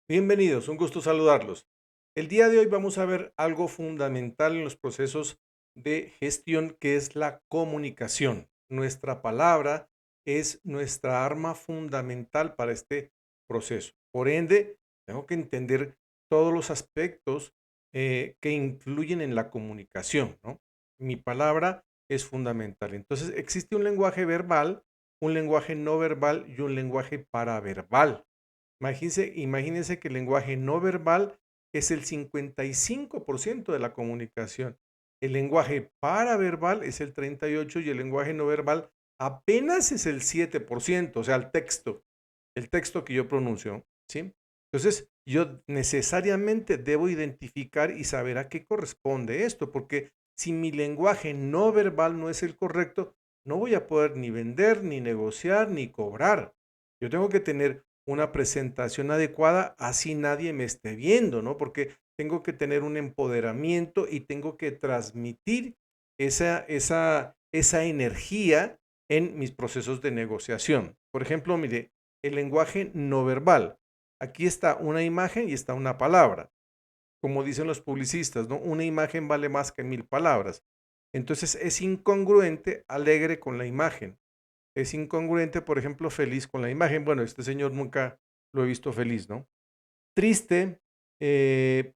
Bienvenidos, un gusto saludarlos. El día de hoy vamos a ver algo fundamental en los procesos de gestión, que es la comunicación. Nuestra palabra es nuestra arma fundamental para este proceso. Por ende, tengo que entender todos los aspectos que influyen en la comunicación, ¿no? Mi palabra es fundamental. Entonces, existe un lenguaje verbal, un lenguaje no verbal y un lenguaje paraverbal. Imagínense que el lenguaje no verbal es el 55% de la comunicación. El lenguaje paraverbal es el 38% y el lenguaje no verbal apenas es el 7%, o sea, el texto que yo pronuncio, ¿sí? Entonces, yo necesariamente debo identificar y saber a qué corresponde esto, porque si mi lenguaje no verbal no es el correcto, no voy a poder ni vender, ni negociar, ni cobrar. Yo tengo que tener una presentación adecuada, así nadie me esté viendo, ¿no? Porque tengo que tener un empoderamiento y tengo que transmitir esa energía en mis procesos de negociación. Por ejemplo, mire, el lenguaje no verbal. Aquí está una imagen y está una palabra. Como dicen los publicistas, ¿no? Una imagen vale más que 1000 palabras. Entonces es incongruente alegre con la imagen. Es incongruente, por ejemplo, feliz con la imagen. Bueno, este señor nunca lo he visto feliz, ¿no? Triste,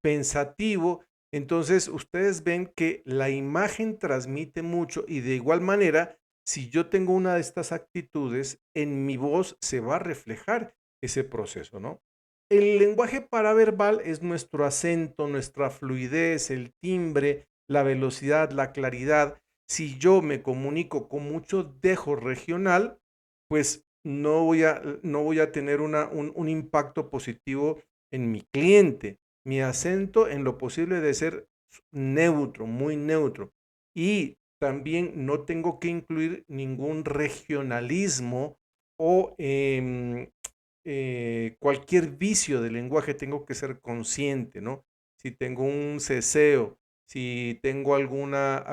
pensativo. Entonces, ustedes ven que la imagen transmite mucho y de igual manera, si yo tengo una de estas actitudes, en mi voz se va a reflejar ese proceso, ¿no? El lenguaje paraverbal es nuestro acento, nuestra fluidez, el timbre, la velocidad, la claridad. Si yo me comunico con mucho dejo regional, pues no voy a tener un impacto positivo en mi cliente. Mi acento en lo posible de ser neutro, muy neutro. Y también no tengo que incluir ningún regionalismo o cualquier vicio del lenguaje. Tengo que ser consciente, ¿no? Si tengo un ceseo, si tengo alguna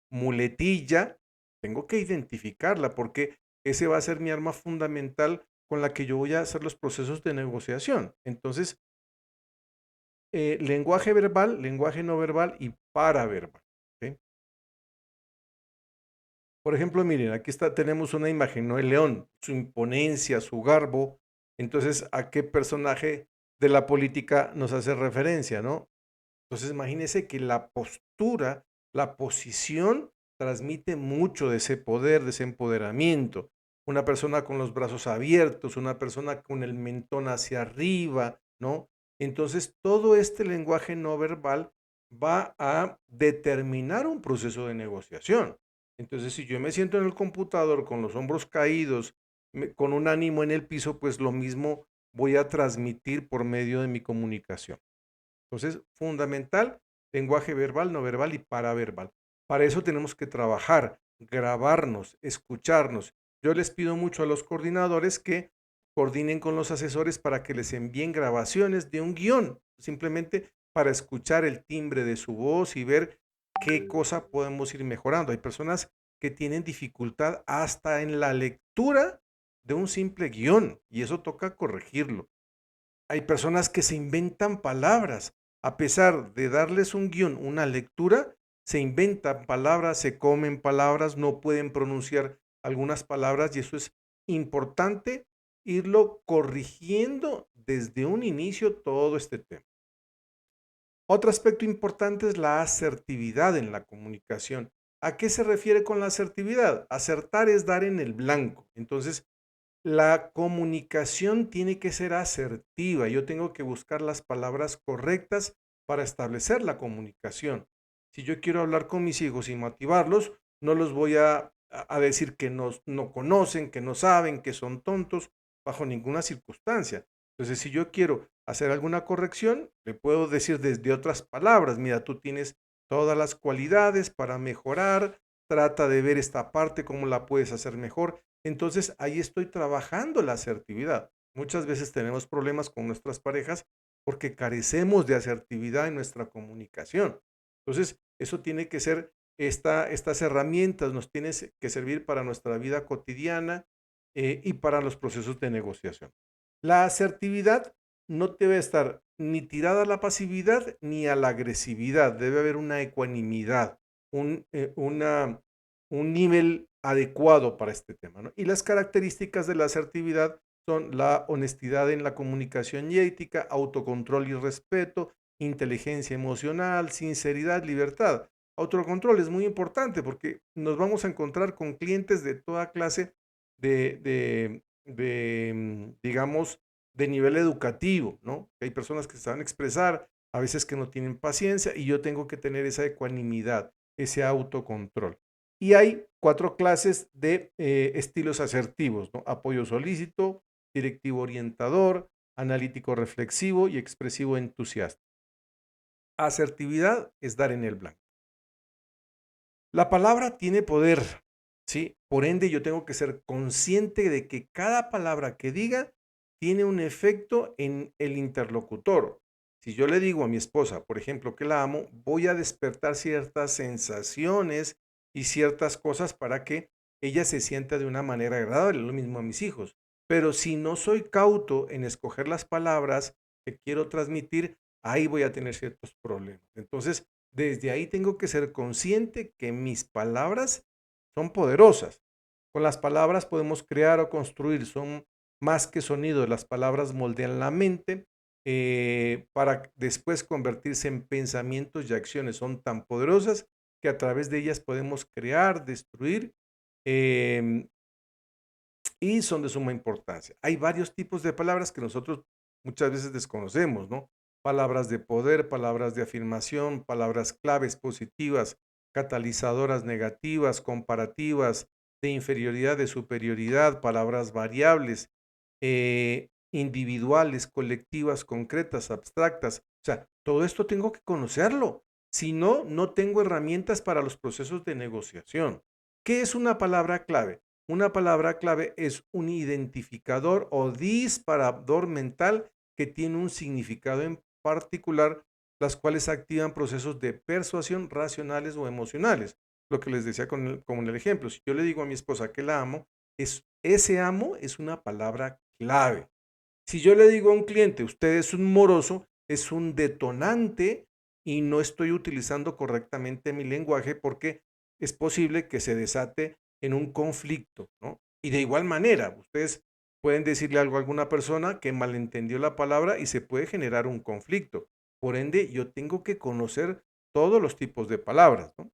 muletilla, tengo que identificarla porque ese va a ser mi arma fundamental con la que yo voy a hacer los procesos de negociación. Entonces, lenguaje verbal, lenguaje no verbal y paraverbal. ¿Ok? Por ejemplo, miren, aquí está, tenemos una imagen, ¿no? El león, su imponencia, su garbo. Entonces, ¿a qué personaje de la política nos hace referencia, no? Entonces, imagínense que la postura, la posición transmite mucho de ese poder, de ese empoderamiento. Una persona con los brazos abiertos, una persona con el mentón hacia arriba, ¿no? Entonces, todo este lenguaje no verbal va a determinar un proceso de negociación. Entonces, si yo me siento en el computador con los hombros caídos, con un ánimo en el piso, pues lo mismo voy a transmitir por medio de mi comunicación. Entonces, fundamental, lenguaje verbal, no verbal y paraverbal. Para eso tenemos que trabajar, grabarnos, escucharnos. Yo les pido mucho a los coordinadores que coordinen con los asesores para que les envíen grabaciones de un guión, simplemente para escuchar el timbre de su voz y ver qué cosa podemos ir mejorando. Hay personas que tienen dificultad hasta en la lectura de un simple guión y eso toca corregirlo. Hay personas que se inventan palabras. A pesar de darles un guión, una lectura, se inventan palabras, se comen palabras, no pueden pronunciar algunas palabras y eso es importante irlo corrigiendo desde un inicio todo este tema. Otro aspecto importante es la asertividad en la comunicación. ¿A qué se refiere con la asertividad? Acertar es dar en el blanco. Entonces, la comunicación tiene que ser asertiva. Yo tengo que buscar las palabras correctas para establecer la comunicación. Si yo quiero hablar con mis hijos y motivarlos, no los voy a decir que no conocen, que no saben, que son tontos, bajo ninguna circunstancia. Entonces, si yo quiero hacer alguna corrección, le puedo decir desde otras palabras, mira, tú tienes todas las cualidades para mejorar, trata de ver esta parte, cómo la puedes hacer mejor. Entonces, ahí estoy trabajando la asertividad. Muchas veces tenemos problemas con nuestras parejas porque carecemos de asertividad en nuestra comunicación. Entonces, eso tiene que ser, estas herramientas nos tienen que servir para nuestra vida cotidiana y para los procesos de negociación. La asertividad no debe estar ni tirada a la pasividad ni a la agresividad. Debe haber una ecuanimidad, un, eh, una, un nivel adecuado para este tema, ¿no? Y las características de la asertividad son la honestidad en la comunicación y ética, autocontrol y respeto, inteligencia emocional, sinceridad, libertad. Autocontrol es muy importante porque nos vamos a encontrar con clientes de toda clase digamos, de nivel educativo, ¿no? Hay personas que se saben expresar, a veces que no tienen paciencia y yo tengo que tener esa ecuanimidad, ese autocontrol. Y hay 4 clases de estilos asertivos, ¿no? Apoyo solícito, directivo orientador, analítico reflexivo y expresivo entusiasta. Asertividad es dar en el blanco. La palabra tiene poder, ¿sí? Por ende, yo tengo que ser consciente de que cada palabra que diga tiene un efecto en el interlocutor. Si yo le digo a mi esposa, por ejemplo, que la amo, voy a despertar ciertas sensaciones y ciertas cosas para que ella se sienta de una manera agradable, lo mismo a mis hijos. Pero si no soy cauto en escoger las palabras que quiero transmitir, ahí voy a tener ciertos problemas. Entonces, desde ahí tengo que ser consciente que mis palabras son poderosas. Con las palabras podemos crear o construir, son más que sonidos. Las palabras moldean la mente para después convertirse en pensamientos y acciones. Son tan poderosas que a través de ellas podemos crear, destruir em, y son de suma importancia. Hay varios tipos de palabras que nosotros muchas veces desconocemos, ¿no? Palabras de poder, palabras de afirmación, palabras claves positivas, catalizadoras negativas, comparativas, de inferioridad, de superioridad, palabras variables, individuales, colectivas, concretas, abstractas. O sea, todo esto tengo que conocerlo. Si no, no tengo herramientas para los procesos de negociación. ¿Qué es una palabra clave? Una palabra clave es un identificador o disparador mental que tiene un significado en particular, las cuales activan procesos de persuasión racionales o emocionales. Lo que les decía con el ejemplo, si yo le digo a mi esposa que la amo, ese amo es una palabra clave. Si yo le digo a un cliente, usted es un moroso, es un detonante y no estoy utilizando correctamente mi lenguaje porque es posible que se desate en un conflicto, ¿no? Y de igual manera, ustedes pueden decirle algo a alguna persona que malentendió la palabra y se puede generar un conflicto. Por ende, yo tengo que conocer todos los tipos de palabras, ¿no?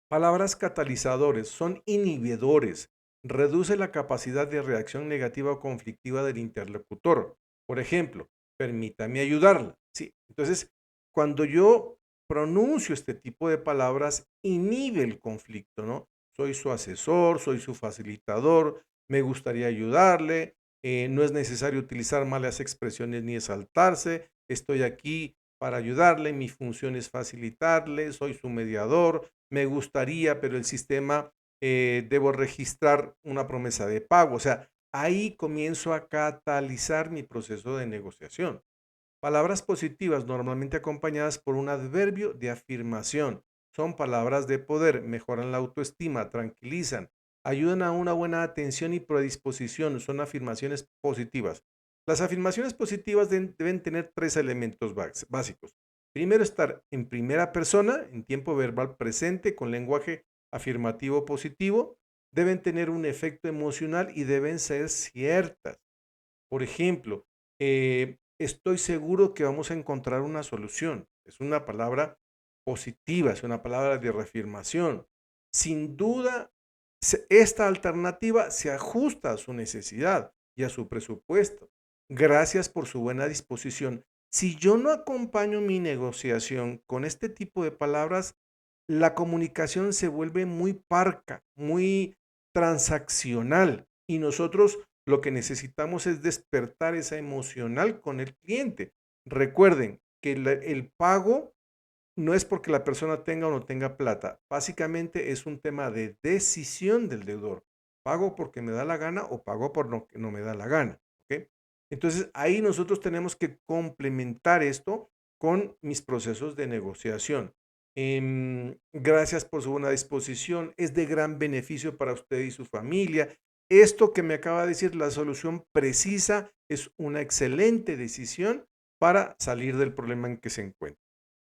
Palabras catalizadores son inhibidores, reduce la capacidad de reacción negativa o conflictiva del interlocutor. Por ejemplo, permítame ayudarla. Sí, entonces, cuando yo pronuncio este tipo de palabras, inhibe el conflicto, ¿no? Soy su asesor, soy su facilitador, me gustaría ayudarle, no es necesario utilizar malas expresiones ni exaltarse, estoy aquí para ayudarle, mi función es facilitarle, soy su mediador, me gustaría, pero el sistema, debo registrar una promesa de pago. O sea, ahí comienzo a catalizar mi proceso de negociación. Palabras positivas normalmente acompañadas por un adverbio de afirmación. Son palabras de poder, mejoran la autoestima, tranquilizan, ayudan a una buena atención y predisposición. Son afirmaciones positivas. Las afirmaciones positivas deben tener 3 elementos básicos. Primero, estar en primera persona, en tiempo verbal presente, con lenguaje afirmativo positivo. Deben tener un efecto emocional y deben ser ciertas. Por ejemplo, estoy seguro que vamos a encontrar una solución. Es una palabra positiva, es una palabra de reafirmación. Sin duda, esta alternativa se ajusta a su necesidad y a su presupuesto. Gracias por su buena disposición. Si yo no acompaño mi negociación con este tipo de palabras, la comunicación se vuelve muy parca, muy transaccional y nosotros lo que necesitamos es despertar esa emocional con el cliente. Recuerden que el pago no es porque la persona tenga o no tenga plata. Básicamente es un tema de decisión del deudor. ¿Pago porque me da la gana o pago por lo que no me da la gana? ¿Ok? Entonces ahí nosotros tenemos que complementar esto con mis procesos de negociación. Gracias por su buena disposición. Es de gran beneficio para usted y su familia. esto que me acaba de decir, la solución precisa, es una excelente decisión para salir del problema en que se encuentra.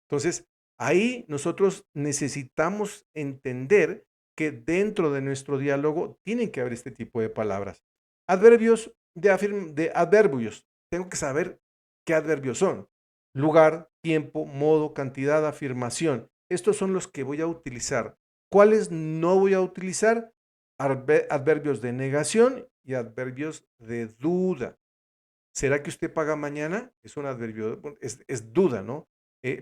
Entonces, ahí nosotros necesitamos entender que dentro de nuestro diálogo tienen que haber este tipo de palabras. Adverbios de adverbios. Tengo que saber qué adverbios son. Lugar, tiempo, modo, cantidad, afirmación. Estos son los que voy a utilizar. ¿Cuáles no voy a utilizar? Adverbios de negación y adverbios de duda. ¿Será que usted paga mañana? Es un adverbio, bueno, es duda, ¿no?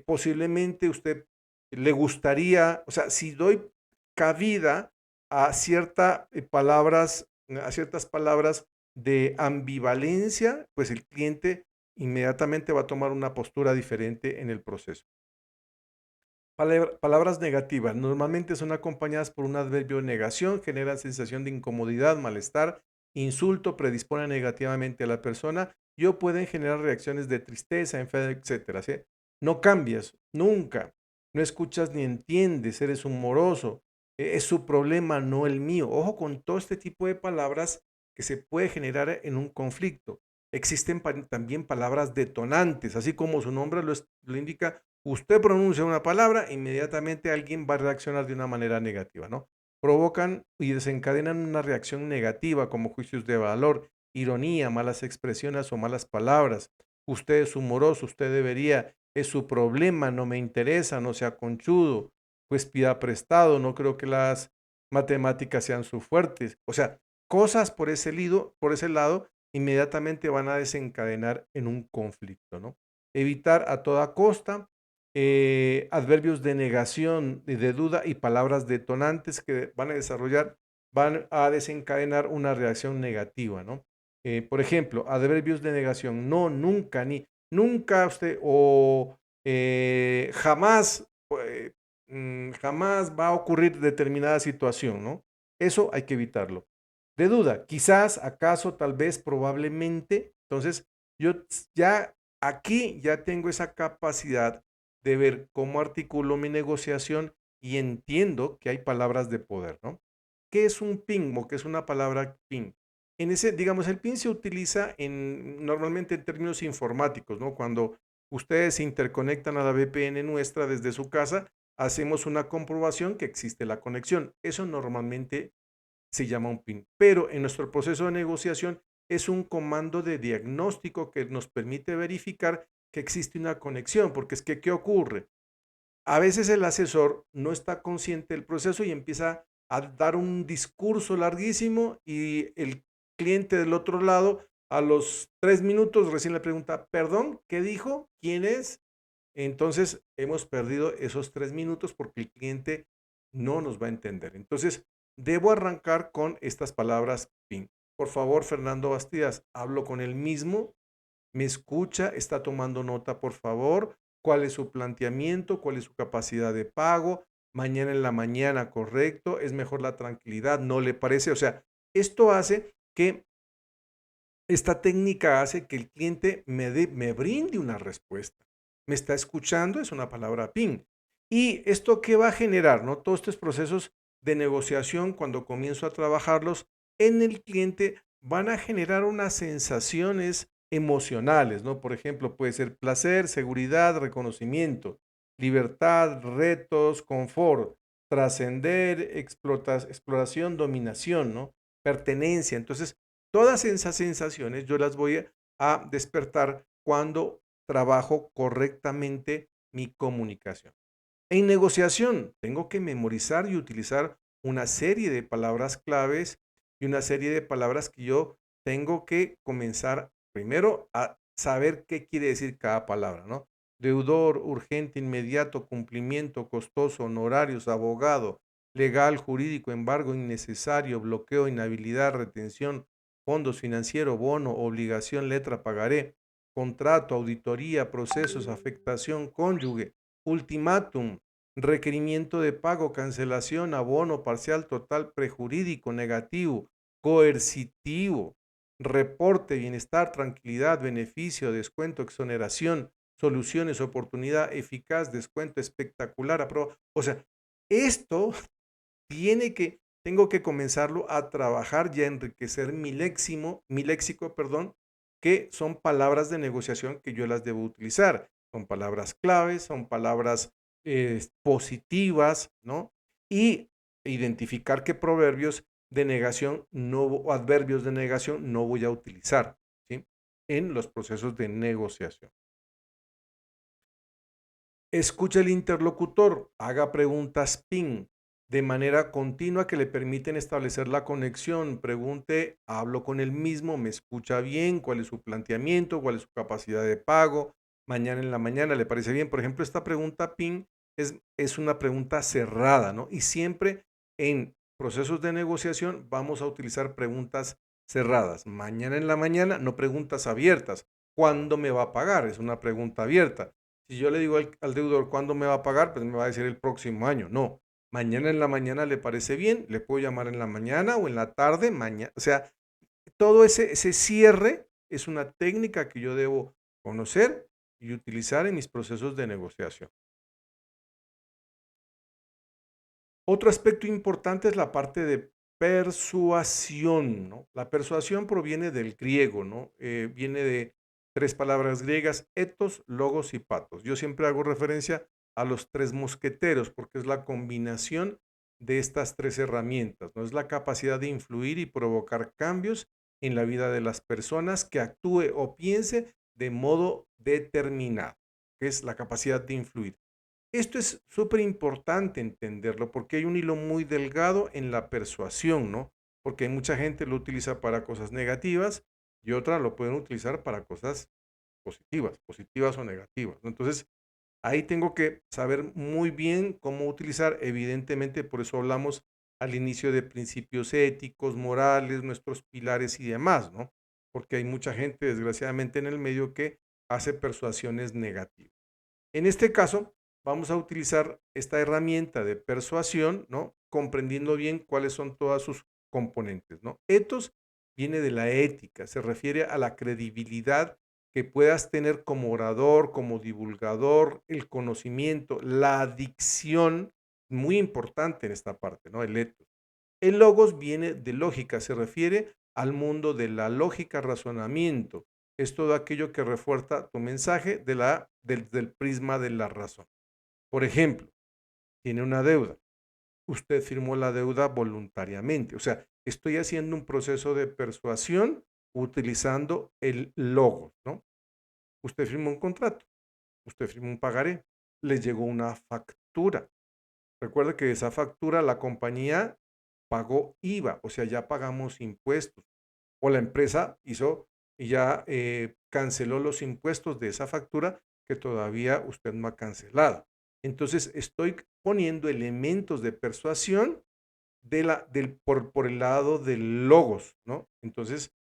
Posiblemente usted le gustaría, o sea, si doy cabida a a ciertas palabras de ambivalencia, pues el cliente inmediatamente va a tomar una postura diferente en el proceso. Palabras negativas normalmente son acompañadas por un adverbio de negación, generan sensación de incomodidad, malestar, insulto, predisponen negativamente a la persona y o pueden generar reacciones de tristeza, enfado, etcétera, ¿sí? No cambias, nunca, no escuchas ni entiendes, eres un moroso, es su problema, no el mío. Ojo con todo este tipo de palabras que se puede generar en un conflicto. Existen también palabras detonantes, así como su nombre lo indica. Usted pronuncia una palabra, inmediatamente alguien va a reaccionar de una manera negativa, ¿no? Provocan y desencadenan una reacción negativa como juicios de valor, ironía, malas expresiones o malas palabras. Usted es humoroso, usted debería, es su problema, no me interesa, no sea conchudo, pues pida prestado, no creo que las matemáticas sean su fuertes. O sea, cosas por ese lado, inmediatamente van a desencadenar en un conflicto, ¿no? Evitar a toda costa adverbios de negación, de duda y palabras detonantes que van a desencadenar una reacción negativa, ¿no? Por ejemplo, adverbios de negación, no, nunca, ni nunca usted, o jamás, jamás va a ocurrir determinada situación, ¿no? Eso hay que evitarlo. De duda, quizás, acaso, tal vez, probablemente. Entonces, yo ya aquí ya tengo esa capacidad de ver cómo articulo mi negociación y entiendo que hay palabras de poder, ¿no? ¿Qué es un ping o qué es una palabra ping? En ese, digamos, el ping se utiliza normalmente en términos informáticos, ¿no? Cuando ustedes se interconectan a la VPN nuestra desde su casa, hacemos una comprobación que existe la conexión. Eso normalmente se llama un PIN. Pero en nuestro proceso de negociación es un comando de diagnóstico que nos permite verificar que existe una conexión, porque es que, ¿qué ocurre? A veces el asesor no está consciente del proceso y empieza a dar un discurso larguísimo y el cliente del otro lado a los 3 minutos recién le pregunta, perdón, ¿qué dijo? ¿Quién es? Entonces hemos perdido esos 3 minutos porque el cliente no nos va a entender. Entonces, debo arrancar con estas palabras PIN. Por favor, Fernando Bastidas, hablo con él mismo, me escucha, está tomando nota, por favor, cuál es su planteamiento, cuál es su capacidad de pago, mañana en la mañana, correcto, es mejor la tranquilidad, ¿no le parece? O sea, esto hace que, esta técnica hace que el cliente me brinde una respuesta. Me está escuchando, es una palabra PIN. ¿Y esto qué va a generar? ¿No? Todos estos procesos de negociación, cuando comienzo a trabajarlos en el cliente, van a generar unas sensaciones emocionales, ¿no? Por ejemplo, puede ser placer, seguridad, reconocimiento, libertad, retos, confort, trascender, exploración, dominación, ¿no? Pertenencia. Entonces, todas esas sensaciones yo las voy a despertar cuando trabajo correctamente mi comunicación. En negociación, tengo que memorizar y utilizar una serie de palabras claves y una serie de palabras que yo tengo que comenzar primero a saber qué quiere decir cada palabra, ¿no? Deudor, urgente, inmediato, cumplimiento, costoso, honorarios, abogado, legal, jurídico, embargo, innecesario, bloqueo, inhabilidad, retención, fondos financiero, bono, obligación, letra, pagaré, contrato, auditoría, procesos, afectación, cónyuge, ultimátum, requerimiento de pago, cancelación, abono, parcial, total, prejurídico, negativo, coercitivo, reporte, bienestar, tranquilidad, beneficio, descuento, exoneración, soluciones, oportunidad, eficaz, descuento, espectacular, o sea, esto tiene que, tengo que comenzarlo a trabajar y a enriquecer mi léxico, perdón, que son palabras de negociación que yo las debo utilizar. Son palabras claves, son palabras positivas, ¿no? Y identificar qué proverbios de negación o adverbios de negación no voy a utilizar, ¿sí? En los procesos de negociación. Escucha el interlocutor, haga preguntas PIN de manera continua que le permiten establecer la conexión. Pregunte, hablo con el mismo, me escucha bien, cuál es su planteamiento, cuál es su capacidad de pago. Mañana en la mañana, ¿le parece bien? Por ejemplo, esta pregunta PIN es una pregunta cerrada, ¿no? Y siempre en procesos de negociación vamos a utilizar preguntas cerradas. Mañana en la mañana, no preguntas abiertas. ¿Cuándo me va a pagar? Es una pregunta abierta. Si yo le digo al deudor cuándo me va a pagar, pues me va a decir el próximo año. No, mañana en la mañana le parece bien, le puedo llamar en la mañana o en la tarde, mañana. O sea, todo ese cierre es una técnica que yo debo conocer y utilizar en mis procesos de negociación. Otro aspecto importante es la parte de persuasión, ¿no? La persuasión proviene del griego, ¿no? Viene de tres palabras griegas, ethos, logos y patos. Yo siempre hago referencia a los tres mosqueteros porque es la combinación de estas tres herramientas, ¿no? Es la capacidad de influir y provocar cambios en la vida de las personas que actúe o piense de modo determinado, que es la capacidad de influir. Esto es súper importante entenderlo porque hay un hilo muy delgado en la persuasión, ¿no? Porque hay mucha gente lo utiliza para cosas negativas y otra lo pueden utilizar para cosas positivas o negativas, ¿no? Entonces, ahí tengo que saber muy bien cómo utilizar, evidentemente, por eso hablamos al inicio de principios éticos, morales, nuestros pilares y demás, ¿no? Porque hay mucha gente, desgraciadamente, en el medio que hace persuasiones negativas. En este caso, vamos a utilizar esta herramienta de persuasión, ¿no? Comprendiendo bien cuáles son todas sus componentes, ¿no? Ethos viene de la ética, se refiere a la credibilidad que puedas tener como orador, como divulgador, el conocimiento, la adicción, muy importante en esta parte, ¿no? El ethos. El logos viene de lógica, se refiere al mundo de la lógica, razonamiento. Es todo aquello que refuerza tu mensaje desde el prisma de la razón. Por ejemplo, tiene una deuda. Usted firmó la deuda voluntariamente. O sea, estoy haciendo un proceso de persuasión utilizando el logos, ¿no? Usted firmó un contrato, usted firmó un pagaré, le llegó una factura. Recuerde que esa factura la compañía pagó IVA, o sea, ya pagamos impuestos. O la empresa hizo y ya canceló los impuestos de esa factura que todavía usted no ha cancelado. Entonces, estoy poniendo elementos de persuasión por el lado del logos, ¿no? Entonces,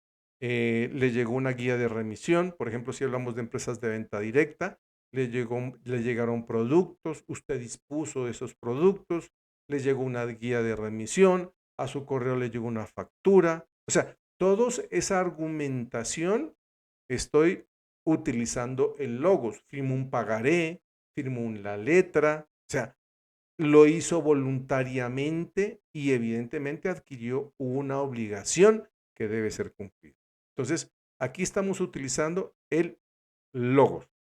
le llegó una guía de remisión, por ejemplo, si hablamos de empresas de venta directa, le llegaron productos, usted dispuso de esos productos, le llegó una guía de remisión, a su correo le llegó una factura, o sea, todos esa argumentación estoy utilizando el logos, firmo un pagaré, firmo la letra, o sea, lo hizo voluntariamente y evidentemente adquirió una obligación que debe ser cumplida. Entonces, aquí estamos utilizando el logos.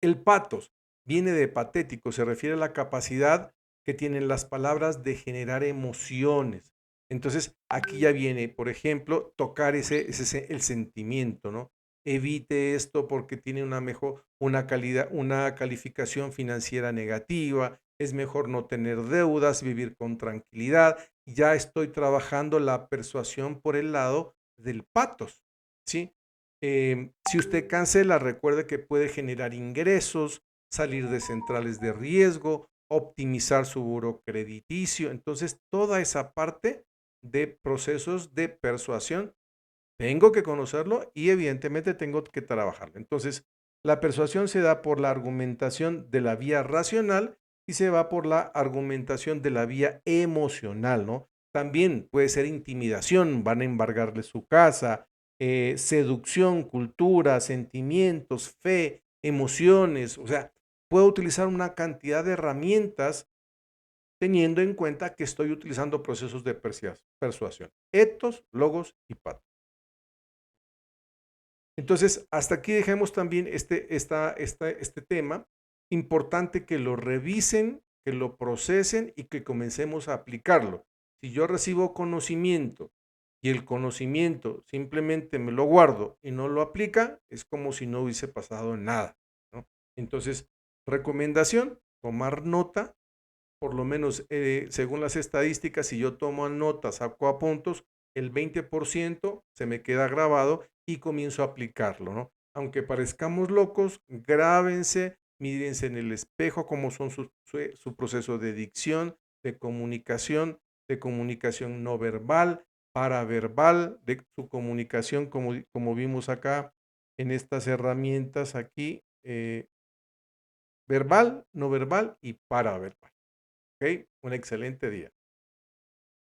El patos viene de patético, se refiere a la capacidad que tienen las palabras de generar emociones. Entonces, aquí ya viene, por ejemplo, tocar el sentimiento, ¿no? Evite esto porque tiene una calidad, una calificación financiera negativa, es mejor no tener deudas, vivir con tranquilidad. Ya estoy trabajando la persuasión por el lado del patos, ¿sí? Si usted cancela, recuerde que puede generar ingresos, salir de centrales de riesgo, optimizar su buro crediticio. Entonces, toda esa parte de procesos de persuasión, tengo que conocerlo y evidentemente tengo que trabajarlo. Entonces, la persuasión se da por la argumentación de la vía racional y se va por la argumentación de la vía emocional, ¿no? También puede ser intimidación, van a embargarle su casa, seducción, cultura, sentimientos, fe, emociones, o sea, puedo utilizar una cantidad de herramientas teniendo en cuenta que estoy utilizando procesos de persuasión, etos, logos y patos. Entonces, hasta aquí dejemos también este tema. Importante que lo revisen, que lo procesen y que comencemos a aplicarlo. Si yo recibo conocimiento y el conocimiento simplemente me lo guardo y no lo aplica, es como si no hubiese pasado nada, ¿no? Entonces, recomendación, tomar nota, por lo menos según las estadísticas, si yo tomo nota, saco apuntos, el 20% se me queda grabado y comienzo a aplicarlo, ¿no? Aunque parezcamos locos, grábense, mírense en el espejo cómo son su proceso de dicción, de comunicación no verbal, paraverbal, de su comunicación, como vimos acá en estas herramientas aquí, verbal, no verbal y paraverbal. ¿Ok? Un excelente día.